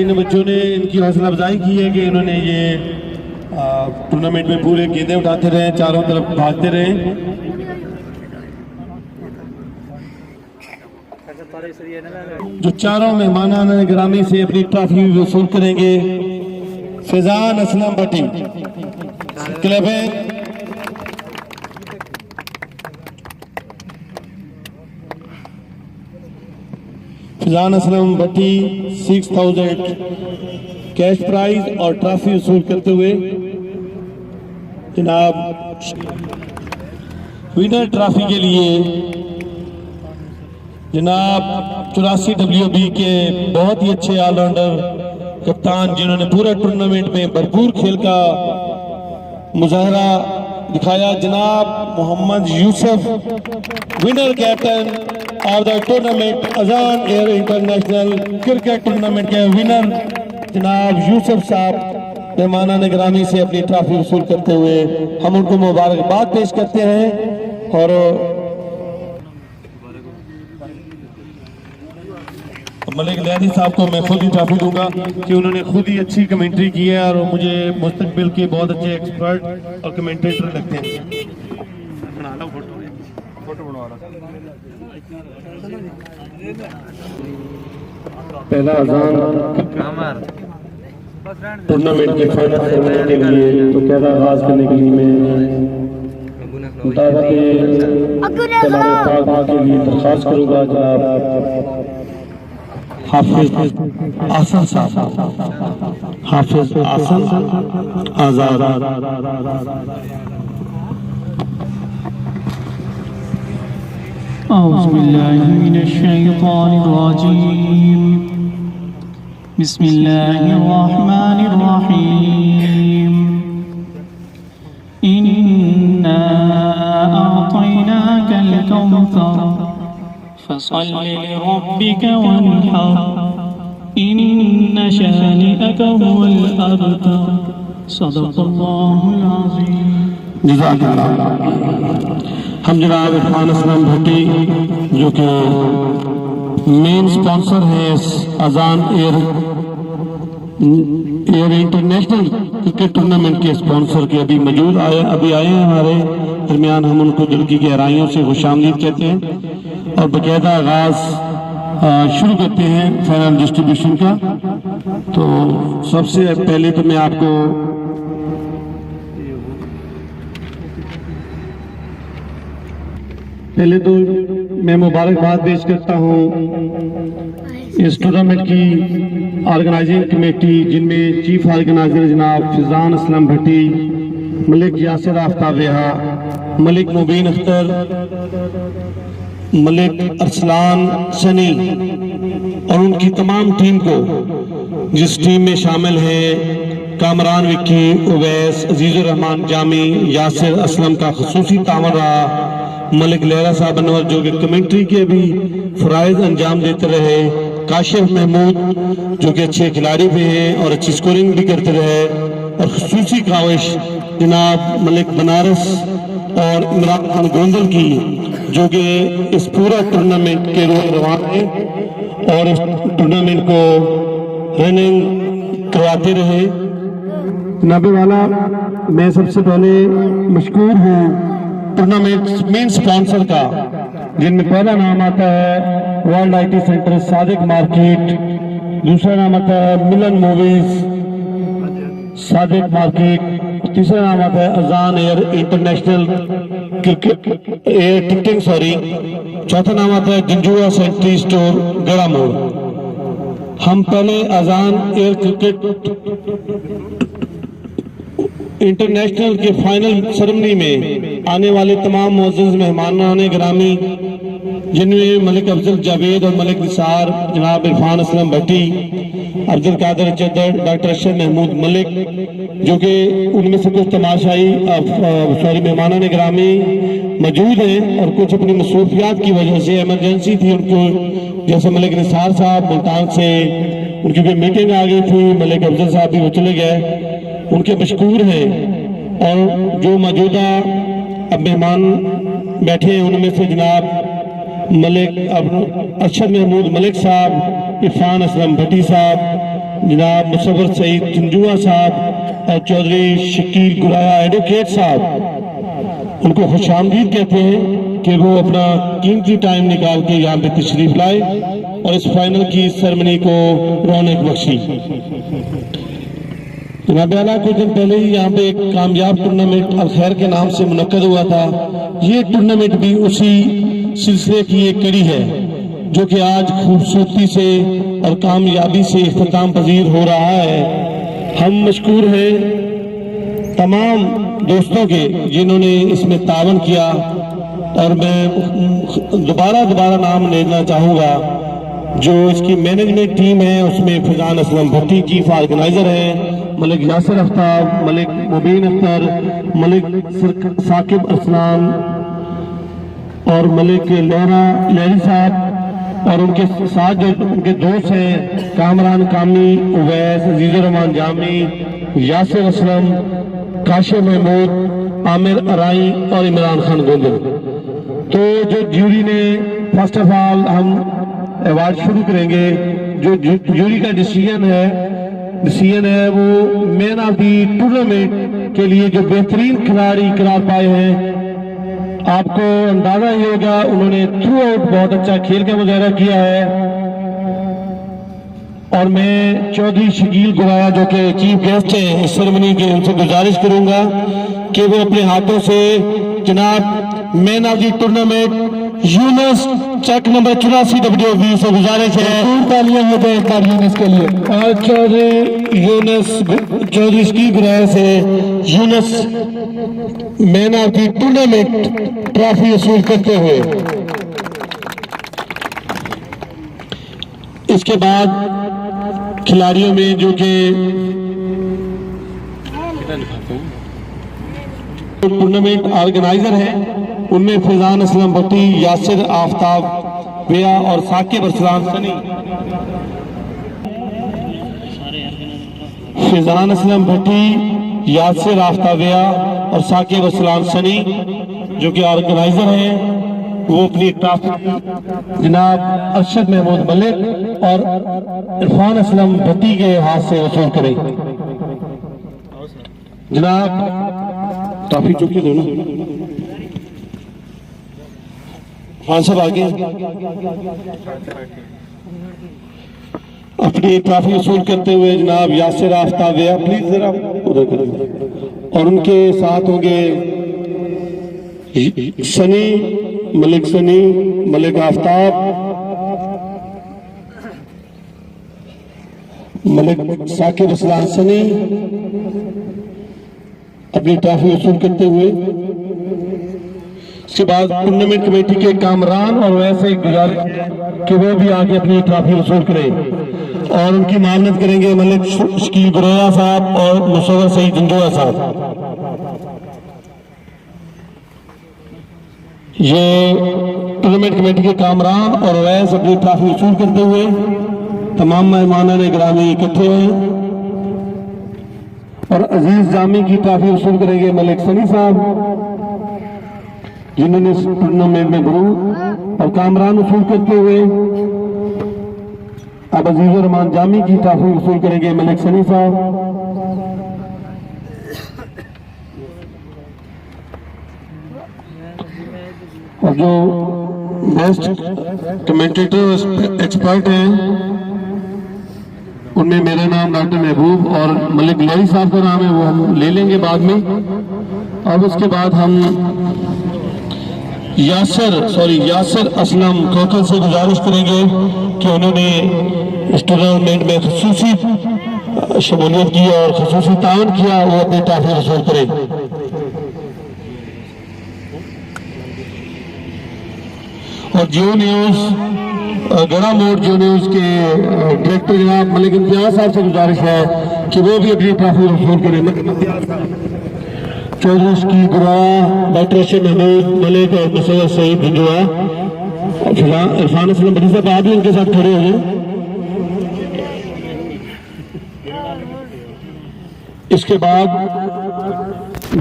इन बच्चों ने इनकी हौसला अफजाई की है कि इन्होंने ये टूर्नामेंट में पूरे गेंदें उठाते रहे, चारों तरफ भागते रहे। जो चारों मेहमान गिरामी से अपनी ट्रॉफी वसूल करेंगे फैजान असलम भट्टी क्लब है। फैजान असलम भट्टी 6000 कैश प्राइज और ट्रॉफी वसूल करते हुए जनाब विनर ट्रॉफी के लिए जनाब 84 WB के बहुत ही अच्छे ऑलराउंडर कप्तान जिन्होंने पूरा टूर्नामेंट में भरपूर खेल का मुजाहरा दिखाया, जनाब Mohammad Yusuf winner captain of the tournament Azan air international cricket tournament के विनर जनाब यूसुफ साहब मेहमाना निगरानी से अपनी ट्रॉफी वसूल करते हुए हम उनको मुबारकबाद पेश करते हैं। और मलिक लहरी साहब को मैं खुद ही ट्रॉफी दूंगा कि उन्होंने खुद ही अच्छी कमेंट्री की है और मुझे मुस्तकबिल के बहुत अच्छे एक्सपर्ट और कमेंटेटर लगते हैं। पहला अजान टूर्नामेंट के फाइनल सेरेमनी के लिए तो कैदा आगाज करने के लिए मैं के लिए दरख्वास्त करूंगा जनाब हाफिज आसन साहब, हाफिज आसन आजाद। औज़ु बिल्लाहि मिनश शैतानिर रजीम, बिस्मिल्लाहिर रहमानिर रहीम। इन्ना अअतैनाकल कौसर फसल्लि लिरब्बिक वन्हर इन्न शानिअक हुवल अबतर। सदक़ल्लाहुल अज़ीम। जज़ाकल्लाह। हम जनाब इरफान असलम भट्टी जो कि मेन स्पॉन्सर है अजान एयर इंटरनेशनल क्रिकेट टूर्नामेंट के स्पॉन्सर के अभी आए हैं हमारे दरमियान। हम उनको दिल की गहराइयों से खुशामदीद कहते हैं और बाकायदा आगाज शुरू करते हैं फाइनल डिस्ट्रीब्यूशन का। तो सबसे पहले तो मैं आपको मैं मुबारकबाद पेश करता हूँ इस टूर्नामेंट की ऑर्गेनाइजिंग कमेटी जिनमें चीफ ऑर्गेनाइजर जनाब फैजान असलम भट्टी, मलिक यासिर आफ्ताब वेहा, मलिक मुबीन अख्तर, मलिक अरसलान सनी और उनकी तमाम टीम को, जिस टीम में शामिल हैं कामरान विक्की, उवैस, अजीजुर रहमान जामी, यासिर असलम का खसूसी तावन रहा, मलिक लहरा साहब अनवर जो कि कमेंट्री के भी फराइज अंजाम देते रहे, काशिफ महमूद जो कि अच्छे खिलाड़ी भी हैं और अच्छी स्कोरिंग भी करते रहे, और खसूसी काविश जनाब मलिक बनारस और इमरान खान गोंदल की जो कि इस पूरा टूर्नामेंट के रोए रवान है और इस टूर्नामेंट को रनिंग करवाते रहे। जनाबे वाला मैं सबसे पहले मशकूर हूँ टूर्नामेंट मेन स्पॉन्सर का, जिनमें पहला नाम आता है world IT centre Sadiq market, दूसरा नाम आता है मिलन मूवीज सादिक मार्केट, तीसरा नाम आता है अजान air international cricket air ticketing चौथा नाम आता है जंजुआ सेंट्री स्टोर गड़ा मोड़। हम पहले अजान एयर क्रिकेट इंटरनेशनल के फाइनल सेरेमनी में आने वाले तमाम मुअज़्ज़ज़ मेहमानान गिरामी जिनमें मलिक अफजल जावेद और मलिक निसार, जनाब इरफान असलम भट्टी, अब्दुल कादिर चद्दर, डॉक्टर अशरफ महमूद मलिक जो कि उनमें से कुछ तमाशाई मेहमानान गिरामी मौजूद हैं और कुछ अपनी मसरूफियात की वजह से एमरजेंसी थी उनको, जैसे मलिक निसार साहब मुल्तान से उनकी कोई मीटिंग आ गई थी, मलिक अफजल साहब भी वो चले गए, उनके मशकूर हैं। और जो मौजूदा अब मेहमान बैठे हैं उनमें से जनाब मलिक अरशद महमूद मलिक साहब, इरफान असलम भट्टी साहब, जनाब मुसव्वर सईद झुंझुआ साहब और चौधरी शकील गुराया एडवोकेट साहब, उनको खुशामदीद कहते हैं कि वो अपना कीमती टाइम निकाल के यहाँ पे तशरीफ लाए और इस फाइनल की सेरेमनी को रौनक बख्शी। जनाब आला कुछ दिन पहले ही यहाँ पे एक कामयाब टूर्नामेंट अल खैर के नाम से मुनक्कद हुआ था। ये टूर्नामेंट भी उसी सिलसिले की एक कड़ी है जो कि आज खूबसूरती से और कामयाबी से इख्तिताम पजीर हो रहा है। हम मशकूर हैं तमाम दोस्तों के जिन्होंने इसमें तावन किया और मैं दोबारा नाम लेना चाहूँगा। जो इसकी मैनेजमेंट टीम है उसमें फैजान असलम भट्टी चीफ ऑर्गेनाइजर है, मलिक यासिर आफ्ताब, मलिक मुबीन अख्तर, मलिक साकिब अरसलान और मलिक लहरी साहब और उनके साथ जो उनके दोस्त हैं कामरान कामी, उवैस, अजीजुर रहमान जामी, यासिर असलम, काशिफ महमूद, आमिर अराई और इमरान खान गोंदल। तो जो ज्यूरी ने फर्स्ट ऑफ ऑल हम अवार्ड शुरू करेंगे। जो ज्यूरी का डिसीजन है वो मैन ऑफ दी टूर्नामेंट के लिए जो बेहतरीन खिलाड़ी करार पाए हैं। आपको अंदाजा ही होगा उन्होंने थ्रू आउट बहुत अच्छा खेल का मुजाहरा किया है। और मैं चौधरी शकील गुराया जो कि चीफ गेस्ट हैं इस सेरेमनी के, उनसे गुजारिश करूंगा कि वो अपने हाथों से जनाब man of the tournament Younus cheque number 84 WV से गुजारिश है तालियां हो जाए यूनुस के लिए। और चौधरी शकील गुराया से Yunus man of the tournament trophy वसूल करते हुए। इसके बाद खिलाड़ियों में जो कि टूर्नामेंट ऑर्गेनाइजर हैं उनमें फैजान असलम भट्टी, यासिर आफ्ताब वेया और साकिब अरसलान सनी। फैजान असलम भट्टी, यासिर आफ्ताब वेया और साकिब अरसलान सनी जो कि ऑर्गेनाइजर हैं, वो अपनी ट्रॉफी जनाब अरशद महमूद मलिक और इरफान असलम भट्टी के हाथ से वसूल करें। जनाब ट्रॉफी चुकी दोनों खान साहब आगे अपनी ट्रॉफी वसूल करते हुए जनाब यासिर आफ्ताब वेया प्लीज जरा उधर करें और उनके साथ होंगे सनी, मलिक आफ्ताब, मलिक साकिब अरसलान सनी अपनी ट्रॉफी वसूल करते हुए। इसके बाद टूर्नामेंट कमेटी के कामरान और वैसे गुजारिश कि वो भी आके अपनी ट्रॉफी वसूल करें और उनकी मामलत करेंगे मलिक शकील गुराया साहब और मुसव्वर सईद झुंझुआ साहब। ये टूर्नामेंट कमेटी के कामरान और वैसे अपनी ट्रॉफी वसूल करते हुए तमाम मेहमानों ने गिरामी इकट्ठे हैं और अजीज जामी की ट्रॉफी वसूल करेंगे मलिक सनी साहब जिन्होंने इस टूर्नामेंट में गुरु और कामरान वसूल करते हुए। अब अजीजुर रहमान जामी की ट्रॉफी वसूल करेंगे मलिक सनी साहब। और जो बेस्ट कमेंटेटर एक्सपर्ट हैं उनमें मेरा नाम डॉक्टर महबूब और मलिक लहरी साहब का नाम है, वो हम ले लेंगे बाद में। अब उसके बाद हम यासिर असलम कोकल से गुजारिश करेंगे कि उन्होंने इस टूर्नामेंट में खुसूसी शमूलियत की और खुसूसी तावन किया, वो अपनी ट्रॉफी वसूल करें। और जियो न्यूज गड़ा मोड़ जियो न्यूज के डायरेक्टर जनाब मलिक इम्तियाज साहब से गुजारिश है कि वो भी अपनी ट्रॉफी वसूल करें। चौधरी शकील गुराया, डॉक्टर अरशद महमूद मलिक और मुसव्वर सईद झुंझुआ और इरफान असलम भट्टी साहब आप भी उनके साथ खड़े हो जाए। इसके बाद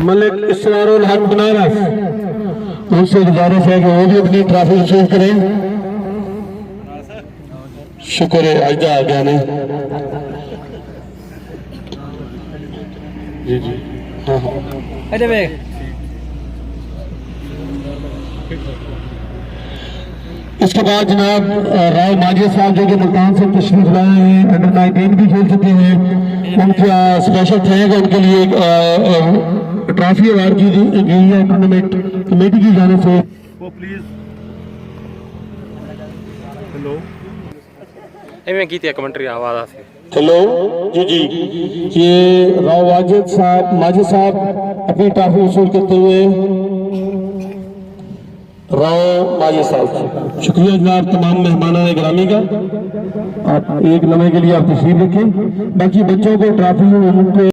मलिक इसरारुल हक बनारस, उनसे गुजारिश है कि वो भी अपनी ट्रॉफी वसूल करें। शुक्र है आइजा आ गया ने जी जी हाँ हाँ। इसके बाद जनाब राव माजिद साहब जो कि मुल्तान से तशरीफ लाए हैं, अंडर 19 भी खेल चुके हैं, उनका स्पेशल थैंक उनके लिए ट्रॉफी अवार्ड की गई है टूर्नामेंट कमेटी की जाने से। वो प्लीज हेलो एवं की कमेंट्री आवाज आ सी हेलो जी जी, ये राव माजिद साहब अपनी ट्रॉफी वसूल करते हुए राव माजिद साहब। शुक्रिया जनाब तमाम मेहमानान गिरामी का। आप एक लम्हे के लिए आप तशरीफ रखें, बाकी बच्चों को ट्रॉफी उनको